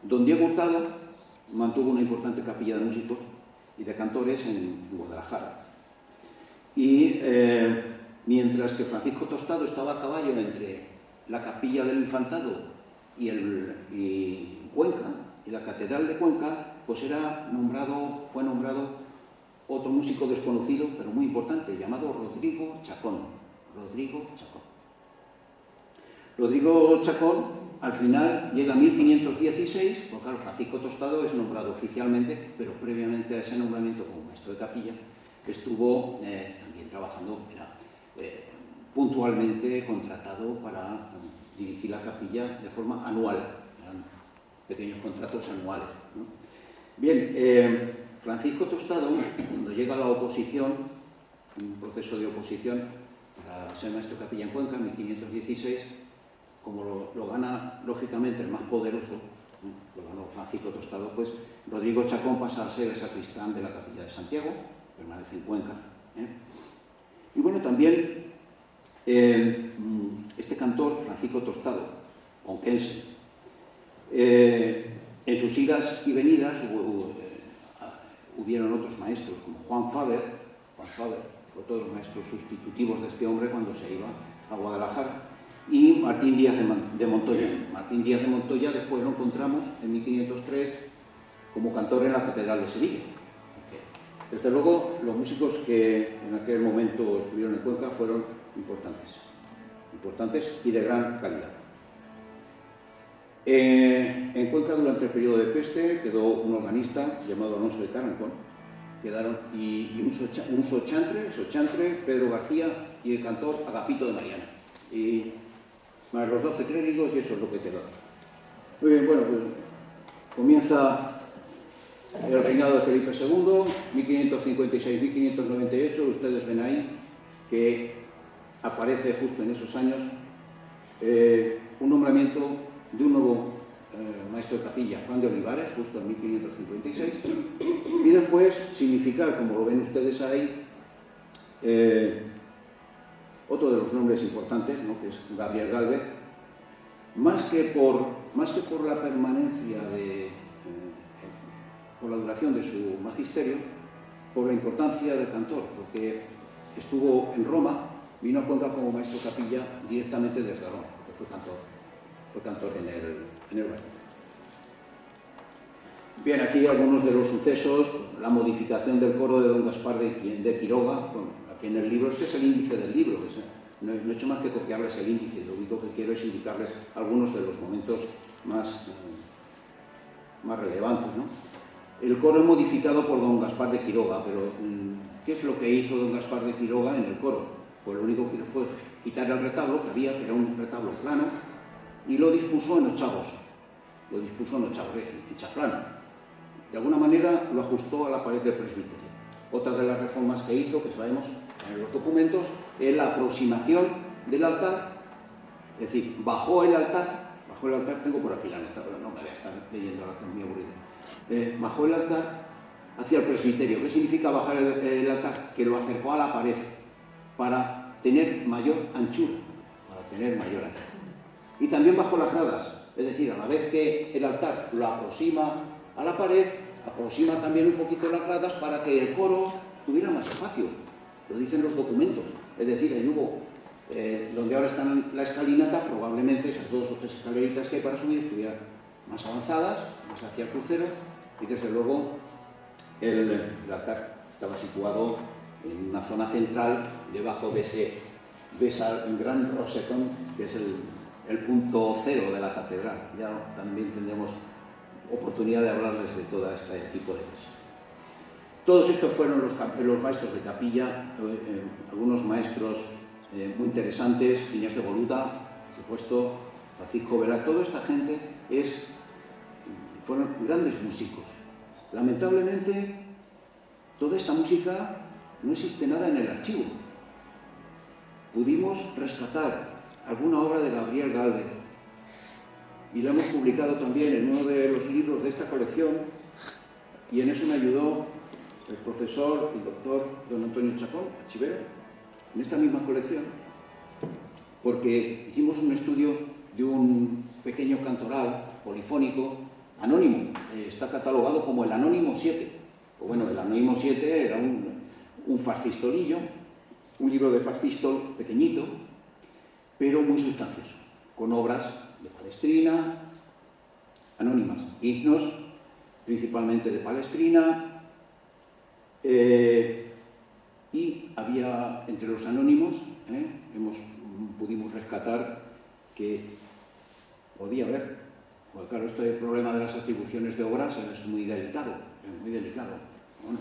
don Diego Hurtado mantuvo una importante capilla de músicos y de cantores en Guadalajara. Y mientras que Francisco Tostado estaba a caballo entre la capilla del Infantado y Cuenca, y la catedral de Cuenca, pues fue nombrado otro músico desconocido, pero muy importante, llamado Rodrigo Chacón. Rodrigo Chacón, al final, llega a 1516, porque claro, Francisco Tostado es nombrado oficialmente, pero previamente a ese nombramiento como maestro de capilla, estuvo también trabajando, puntualmente contratado para dirigir la capilla de forma anual, eran pequeños contratos anuales, ¿no? Bien, Francisco Tostado, cuando llega a la oposición, un proceso de oposición para ser maestro de capilla en Cuenca en 1516, como lo gana lógicamente el más poderoso, lo ganó Francisco Tostado, pues Rodrigo Chacón pasa a ser el sacristán de la capilla de Santiago, permanece en Cuenca. Y bueno, también este cantor, Francisco Tostado, conquense, en sus idas y venidas hubieron otros maestros, como Juan Faber fue todos los maestros sustitutivos de este hombre cuando se iba a Guadalajara, y Martín Díaz de Montoya. Martín Díaz de Montoya después lo encontramos en 1503 como cantor en la Catedral de Sevilla. Desde luego, los músicos que en aquel momento estuvieron en Cuenca fueron importantes y de gran calidad. En Cuenca, durante el periodo de peste, quedó un organista llamado Alonso de Tarancón, y un sochantre, Pedro García, y el cantor Agapito de Mariana. Y más los 12 clérigos, y eso es lo que quedó. Muy bien, bueno, pues comienza el reinado de Felipe II, 1556-1598. Ustedes ven ahí que aparece justo en esos años un nombramiento de un nuevo maestro de capilla Juan de Olivares, justo en 1556, y después significar, como lo ven ustedes ahí, otro de los nombres importantes, ¿no?, que es Gabriel Gálvez, más que por la permanencia por la duración de su magisterio, por la importancia del cantor, porque estuvo en Roma, vino a Cuenca como maestro de capilla directamente desde Roma, porque fue cantor en el Vaticano. Bien, aquí algunos de los sucesos, la modificación del coro de don Gaspar de Quiroga, bueno, aquí en el libro, este es el índice del libro, no he hecho más que copiarles el índice, lo único que quiero es indicarles algunos de los momentos más relevantes, ¿no? El coro es modificado por don Gaspar de Quiroga, pero ¿qué es lo que hizo don Gaspar de Quiroga en el coro? Pues lo único que hizo fue quitar el retablo que había, que era un retablo plano, y lo dispuso en ochavos, es decir, en chaflán. De alguna manera lo ajustó a la pared del presbiterio. Otra de las reformas que hizo, que sabemos en los documentos, es la aproximación del altar, es decir, bajó el altar, tengo por aquí la nota, pero no me voy a estar leyendo ahora, que es muy aburrido. Bajó el altar hacia el presbiterio. ¿Qué significa bajar el altar? Que lo acercó a la pared para tener mayor anchura. Y también bajó las gradas, es decir, a la vez que el altar lo aproxima a la pared, aproxima también un poquito las gradas para que el coro tuviera más espacio. Lo dicen los documentos. Es decir, ahí hubo, donde ahora está la escalinata, probablemente esas 2 o 3 escaleritas que hay para subir estuvieran más avanzadas, más hacia el crucero, y desde luego el altar estaba situado en una zona central, debajo de ese gran rosetón, que es el punto cero de la catedral. Ya también tendremos oportunidad de hablarles de todo este tipo de cosas. Todos estos fueron los maestros de capilla, algunos maestros muy interesantes, Inés de Boluda, por supuesto, Francisco Vela. Toda esta gente fueron grandes músicos. Lamentablemente, toda esta música no existe nada en el archivo. Pudimos rescatar alguna obra de Gabriel Gálvez y la hemos publicado también en uno de los libros de esta colección, y en eso me ayudó el profesor, el doctor don Antonio Chacón, archivero, en esta misma colección, porque hicimos un estudio de un pequeño cantoral polifónico anónimo. Está catalogado como el Anónimo 7. O bueno, el Anónimo 7 era un fascistolillo, un libro de fascistol pequeñito, pero muy sustancioso, con obras de Palestrina, anónimas, himnos, principalmente de Palestrina, y había entre los anónimos, pudimos rescatar que podía haber, porque claro, esto del problema de las atribuciones de obras es muy delicado, Bueno,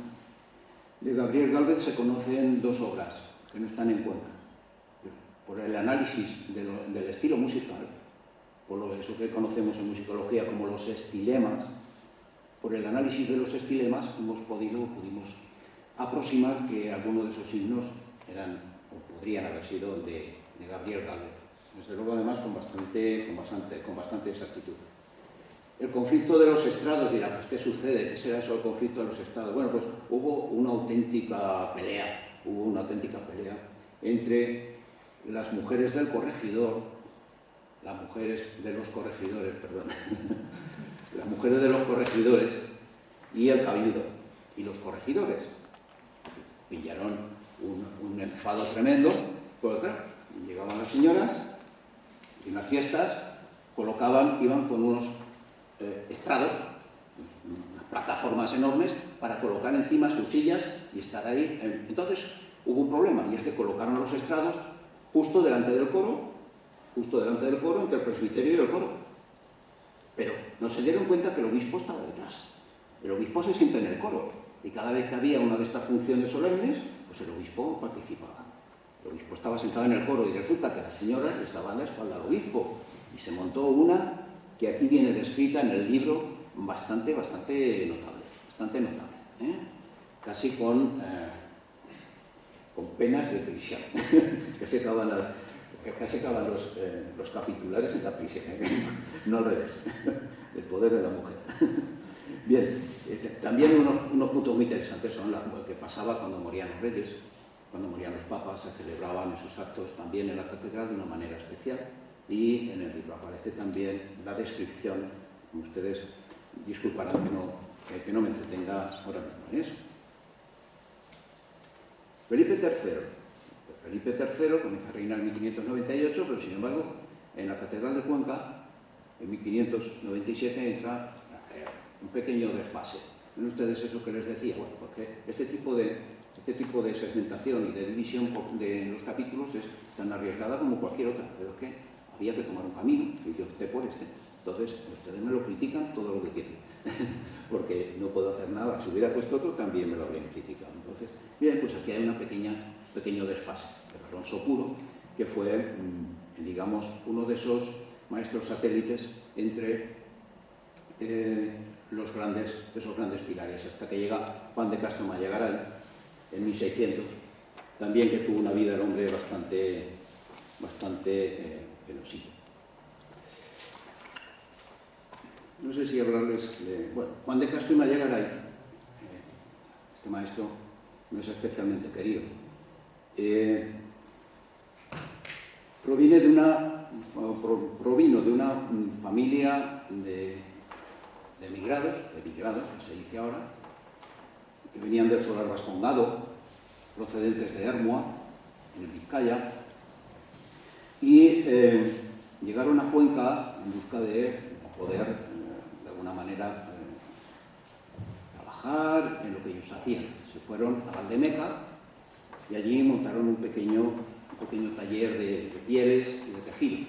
de Gabriel Gálvez se conocen 2 obras que no están en Cuenca, por el análisis del estilo musical, por eso que conocemos en musicología como los estilemas. Por el análisis de los estilemas pudimos aproximar que algunos de esos himnos eran o podrían haber sido de Gabriel Gálvez. Desde luego, además, con bastante exactitud. El conflicto de los estrados, dirá, pues ¿qué sucede? ¿Qué será eso del conflicto de los estrados? Bueno, pues hubo una auténtica pelea entre las mujeres del corregidor, las mujeres de los corregidores y el cabildo, y los corregidores pillaron un enfado tremendo, porque claro, llegaban las señoras y en las fiestas iban con unos estrados, unas plataformas enormes para colocar encima sus sillas y estar ahí. Entonces hubo un problema, y es que colocaron los estrados justo delante del coro, entre el presbiterio y el coro. Pero no se dieron cuenta que el obispo estaba detrás. El obispo se sienta en el coro, y cada vez que había una de estas funciones solemnes, pues el obispo participaba. El obispo estaba sentado en el coro y resulta que las señoras le estaban a la espalda al obispo, y se montó una que aquí viene descrita en el libro bastante notable, casi con penas de prisión. que casi acaban los capitulares en la prisión, no al revés, el poder de la mujer. Bien, también unos puntos muy interesantes son lo que pasaba cuando morían los reyes, cuando morían los papas, se celebraban esos actos también en la catedral de una manera especial, y en el libro aparece también la descripción, como ustedes disculparán que no me entretenga ahora mismo en eso. Felipe III comienza a reinar en 1598, pero sin embargo en la catedral de Cuenca en 1597 entra un pequeño desfase. ¿Ven ustedes eso que les decía? Bueno, porque este tipo de segmentación y de división de los capítulos es tan arriesgada como cualquier otra, pero es que había que tomar un camino, y yo opté por este. Entonces, ustedes me lo critican todo lo que quieran, porque no puedo hacer nada. Si hubiera puesto otro, también me lo habrían criticado. Entonces, bien, pues aquí hay un pequeño desfase. El Alonso Puro, que fue, digamos, uno de esos maestros satélites entre esos grandes pilares, hasta que llega Juan de Castro Mallagaray en 1600, también que tuvo una vida el hombre bastante penosilla. No sé si hablarles de... Bueno, Juan de Castro y Mallagaray, este maestro no es especialmente querido. Provino de una familia de emigrados, que se dice ahora, que venían del Solar Vascongado, procedentes de Ermua, en el Vizcaya, y llegaron a Cuenca en busca de poder, de alguna manera, trabajar en lo que ellos hacían. Se fueron a Valdemeca y allí montaron un pequeño taller de pieles y de tejidos,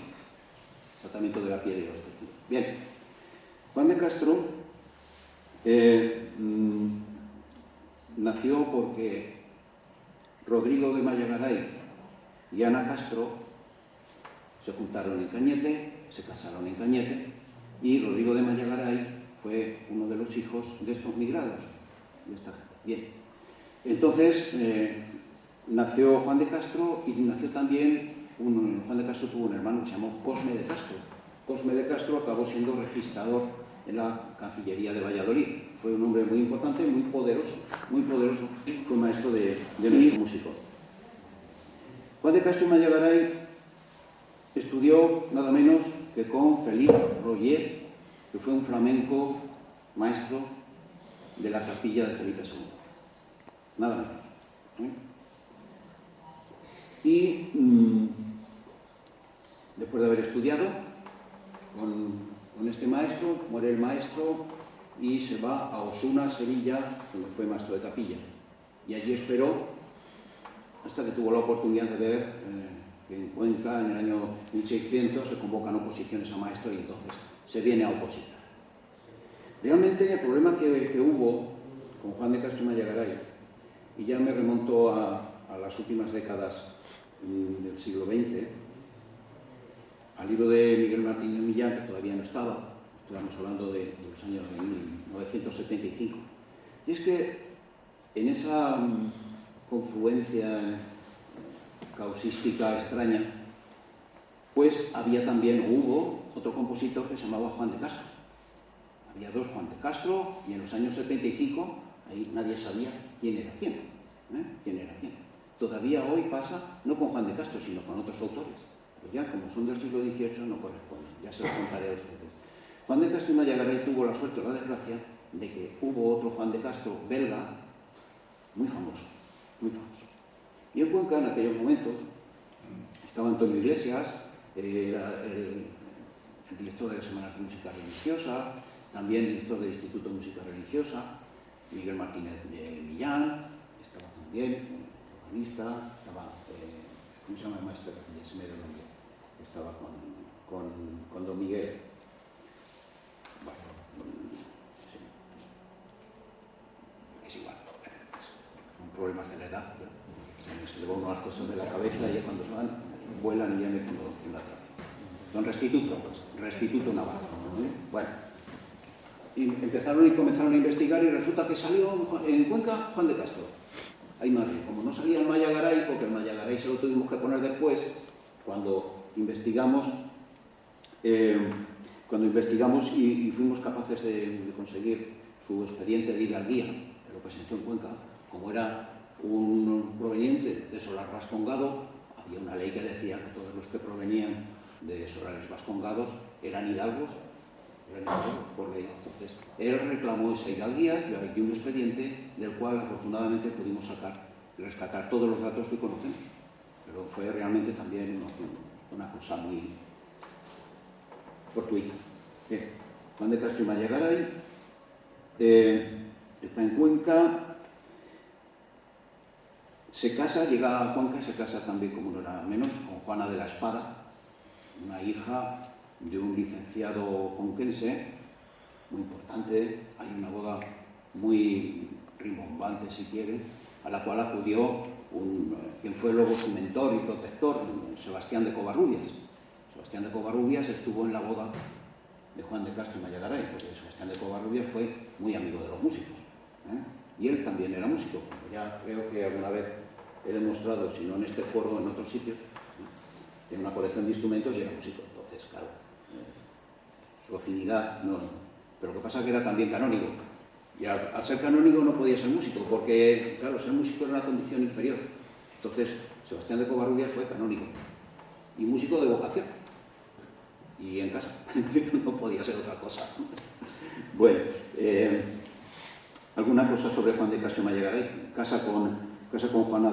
tratamiento de la piel y los tejidos. Bien, Juan de Castro nació porque Rodrigo de Mallagaray y Ana Castro se juntaron en Cañete, se casaron en Cañete, y Rodrigo de Mallagaray fue uno de los hijos de estos migrados, de esta gente. Bien, entonces nació Juan de Castro y nació también, Juan de Castro tuvo un hermano que se llamó Cosme de Castro. Cosme de Castro acabó siendo registrador en la Cancillería de Valladolid. Fue un hombre muy importante, muy poderoso, fue maestro de nuestro músico. Juan de Castro y Mallagaray estudió nada menos que con Felipe Royer, que fue un flamenco maestro de la capilla de Felipe II. Nada menos. Y después de haber estudiado con este maestro, muere el maestro y se va a Osuna, Sevilla, donde fue maestro de capilla. Y allí esperó hasta que tuvo la oportunidad de ver que en Cuenca, en el año 1600, se convocan oposiciones a maestro y entonces se viene a opositar. Realmente el problema que hubo con Juan de Castro y Mallagaray, y ya me remonto a las últimas décadas del siglo XX, al libro de Miguel Martínez Millán, que todavía no estaba, estamos hablando de los años de 1975, y es que en esa confluencia causística extraña, pues había también, hubo otro compositor que se llamaba Juan de Castro. Había dos Juan de Castro, y en los años 75 ahí nadie sabía quién era quién. Todavía hoy pasa, no con Juan de Castro, sino con otros autores. Pues ya, como son del siglo XVIII, no corresponden. Ya se los contaré a ustedes. Juan de Castro y Mallagaray tuvo la suerte o la desgracia de que hubo otro Juan de Castro belga muy famoso. Y en Cuenca, en aquellos momentos, estaba Antonio Iglesias, era el director de las Semanas de Música Religiosa, también director del Instituto de Música Religiosa, Miguel Martínez de Millán, estaba también organista, estaba, ¿cómo se llama el maestro de capilla? Se me dio el nombre. Estaba con don Miguel. Bueno, sí. Es igual, son problemas de la edad, ¿no? Se le van unas cosas de la cabeza y ya cuando se van, vuelan y ya me pongo en la trama. Don Restituto Navarro. Bueno, y comenzaron a investigar y resulta que salió en Cuenca Juan de Castro. Ay madre, como no salía el Mallagaray, porque el Mallagaray se lo tuvimos que poner después, cuando investigamos y fuimos capaces de conseguir su expediente de hidalguía, que lo presentó en Cuenca, como era un proveniente de Solar Vascongado, había una ley que decía que todos los que provenían de Solares Vascongados eran hidalgos por ley. Entonces, él reclamó esa hidalguía y aquí un expediente del cual afortunadamente pudimos rescatar todos los datos que conocemos. Pero fue realmente también una cosa muy fortuita. Bien, Juan de Castro y Mallagaray está en Cuenca. Se casa, llega a Cuenca, se casa también, como no era menos, con Juana de la Espada, una hija de un licenciado conquense, muy importante. Hay una boda muy rimbombante, si quiere, a la cual acudió quien fue luego su mentor y protector, Sebastián de Covarrubias. Sebastián de Covarrubias estuvo en la boda de Juan de Castro y Mallagaray, porque Sebastián de Covarrubias fue muy amigo de los músicos, y él también era músico. Ya creo que alguna vez he demostrado, si no en este foro, en otros sitios, tiene una colección de instrumentos y era músico. Entonces, claro, su afinidad no. Pero lo que pasa es que era también canónigo. Y al ser canónigo no podía ser músico, porque, claro, ser músico era una condición inferior. Entonces, Sebastián de Covarrubias fue canónigo y músico de vocación. Y en casa, no podía ser otra cosa. Bueno, alguna cosa sobre Juan de Castro y Mallagaray. Casa con Juana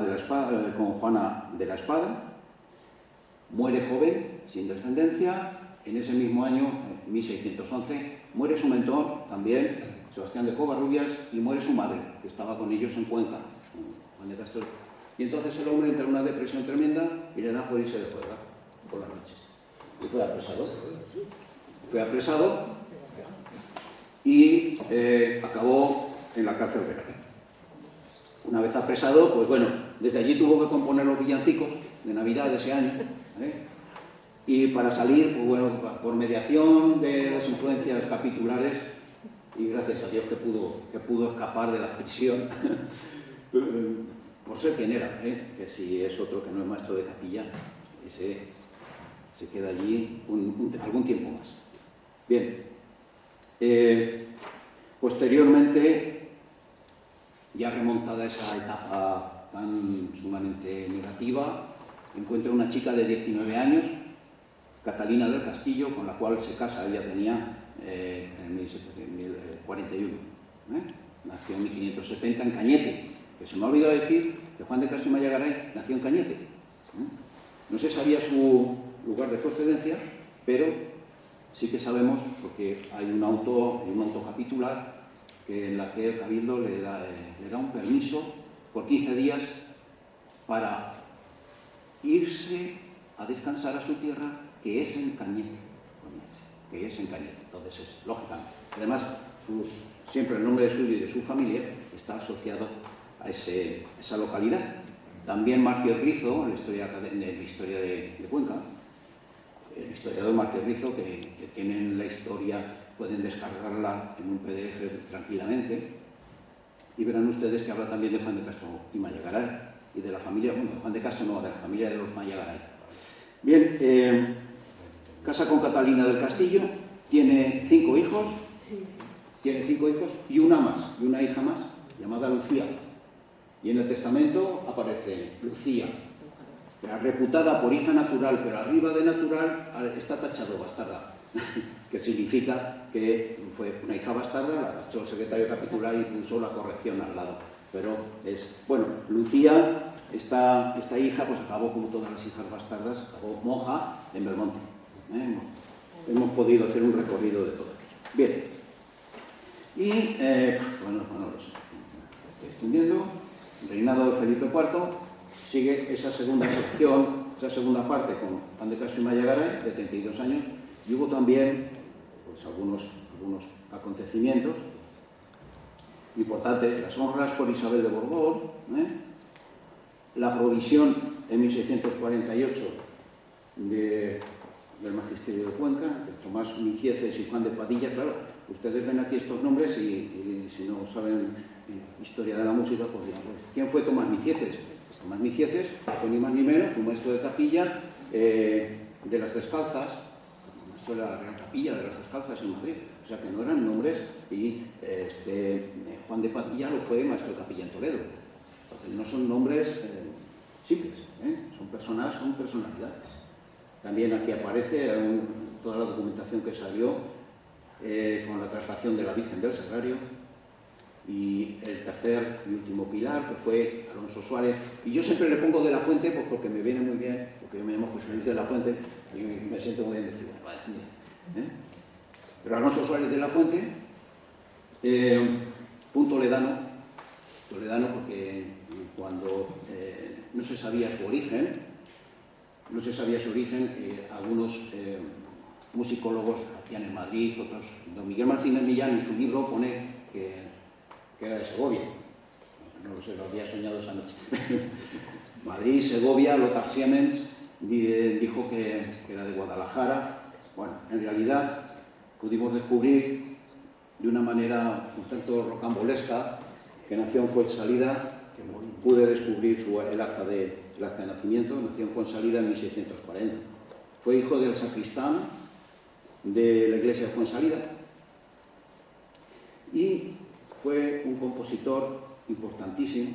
de la Espada, muere joven, sin descendencia. En ese mismo año, 1611, muere su mentor, también, Sebastián de Covarrubias, y muere su madre, que estaba con ellos en Cuenca, Juan de Castro. Y entonces el hombre entra en una depresión tremenda y le da por irse de juerga por las noches. Y fue apresado. Fue apresado y acabó en la cárcel de Granada. Una vez apresado, pues bueno, desde allí tuvo que componer los villancicos de Navidad de ese año. Y para salir, pues bueno, por mediación de las influencias capitulares, y gracias a Dios que pudo escapar de la prisión, por ser quien era, que si es otro que no es maestro de capilla, ese se queda allí algún tiempo más. Bien, posteriormente, ya remontada esa etapa tan sumamente negativa, encuentra una chica de 19 años, Catalina del Castillo, con la cual se casa. Ella tenía en 1741. Nació en 1570 en Cañete, que se me ha olvidado decir que Juan de Castro y Mallagaray nació en Cañete. No se sabía su lugar de procedencia, pero sí que sabemos, porque hay un auto capitular en la que el Cabildo le da un permiso por 15 días para irse a descansar a su tierra, que es en Cañete. Entonces es lógicamente. Además, siempre el nombre suyo y de su familia está asociado a esa localidad. También Mártir Rizo, en la historia de Cuenca, el historiador Mártir Rizo, que tienen la historia, pueden descargarla en un PDF tranquilamente, y verán ustedes que habla también de Juan de Castro y Mallagaray, y de la familia, bueno, de Juan de Castro no, de la familia de los Mallagaray. Bien, casa con Catalina del Castillo, tiene 5 hijos, y una hija más, llamada Lucía. Y en el testamento aparece Lucía, reputada por hija natural, pero arriba de natural está tachado bastarda, que significa que fue una hija bastarda, la tachó el secretario capitular y puso la corrección al lado. Pero Lucía, esta hija, pues acabó como todas las hijas bastardas, acabó monja en Belmonte. Hemos podido hacer un recorrido de todo aquello. Bien. Y, bueno, lo estoy extendiendo. El reinado de Felipe IV sigue esa segunda sección, esa segunda parte con Juan de Castro y Mallagaray, de 32 años, y hubo también pues, algunos acontecimientos importantes, las honras por Isabel de Borbón, la provisión en 1648 del magisterio de Cuenca, de Tomás Micieces y Juan de Padilla. Claro, ustedes ven aquí estos nombres y si no saben historia de la música, pues dirán, ¿quién fue Tomás Micieces? Tomás Micieces fue ni más ni menos un maestro de capilla de las Descalzas, esto era la Real Capilla de las Descalzas en Madrid, o sea que no eran nombres, y Juan de Padilla lo fue maestro de capilla en Toledo. Entonces no son nombres simples, son personas, son personalidades. También aquí aparece toda la documentación que salió con la traslación de la Virgen del Sagrario, y el tercer y último pilar, que fue Alonso Suárez. Y yo siempre le pongo de la Fuente, pues porque me viene muy bien, porque yo me llamo José Luis de la Fuente, y me siento muy bien decir, vale, Pero Alonso Suárez de la Fuente fue un toledano porque cuando no se sabía su origen, algunos musicólogos hacían en Madrid, otros. Don Miguel Martínez Millán en su libro pone que era de Segovia. No lo sé, lo había soñado esa noche. Madrid, Segovia, Lothar Siemens dijo que era de Guadalajara. Bueno, en realidad pudimos descubrir de una manera un tanto rocambolesca que nació en Fuensalida, que pude descubrir el acta de nacimiento. Nació en Fuensalida en 1640. Fue hijo del sacristán de la iglesia de Fuensalida y fue un compositor importantísimo,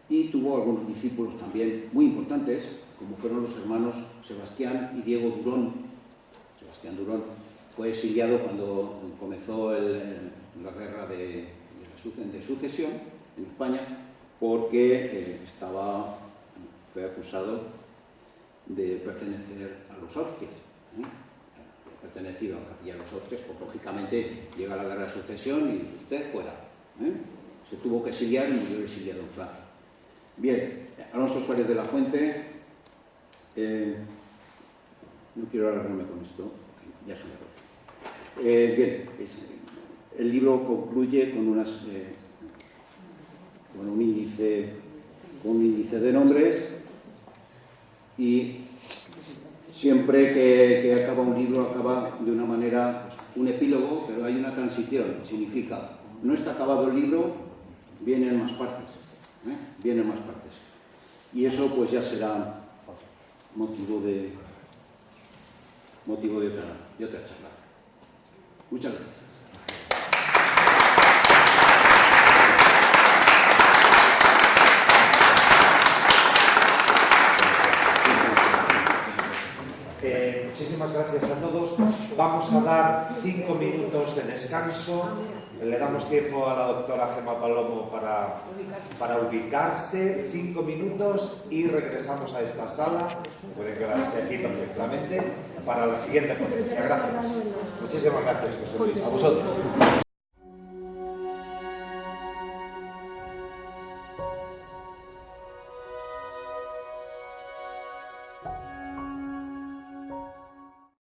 y tuvo algunos discípulos también muy importantes, como fueron los hermanos Sebastián y Diego Durón. Sebastián Durón fue exiliado cuando comenzó la guerra de sucesión en España, porque fue acusado de pertenecer a los Austrias. Pertenecido a la capilla de los Austrias, pues lógicamente llega la guerra de sucesión y usted fuera. Se tuvo que exiliar y murió exiliado en Francia. Bien, Alonso Suárez de la Fuente, no quiero alargarme con esto, porque ya se me conoce. Bien, el libro concluye con un índice de nombres, y siempre que acaba un libro, acaba de una manera, un epílogo, pero hay una transición. Significa, no está acabado el libro, vienen más partes. Vienen más partes. Y eso pues ya será motivo de otra charla. Muchas gracias. Muchísimas gracias a todos. Vamos a dar 5 minutos de descanso. Le damos tiempo a la doctora Gemma Palomo para ubicarse. 5 minutos y regresamos a esta sala. Pueden quedarse aquí perfectamente para la siguiente ponencia. Gracias. Muchísimas gracias, José Luis. A vosotros.